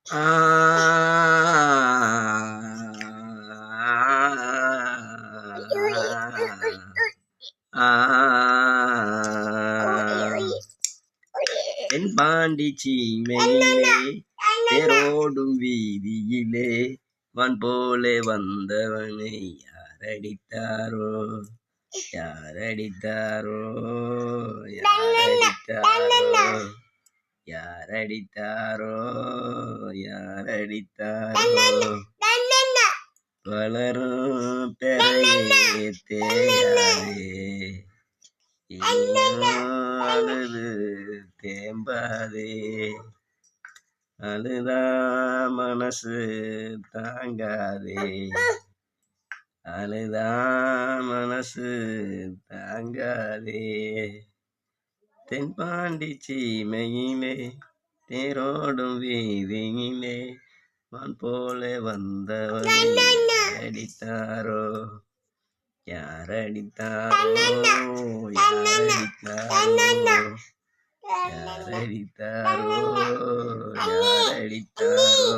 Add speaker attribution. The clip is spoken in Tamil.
Speaker 1: ஆ ஆ தென்பாண்டி சீமையிலே தேரோடும் வீதியிலே வான் போலே வந்தவனை யாரடித்தாரோ யாரடித்தாரோ யாரடித்தாரோ யாரடித்தாரோ யாரடித்தாரோ வளரும் பெறையே தேயாதே அழுது தேம்பாதே அழுதா மனசு தாங்காதே அழுதா மனசு தாங்காதே தென்பாண்டி சீமையிலே தேரோடும் வீதியிலே வான் போல வந்தவனை யாரடித்தாரோ யாரடித்தாரோ யாரடித்தாரோ யாரடித்தாரோ யாரடித்தாரோ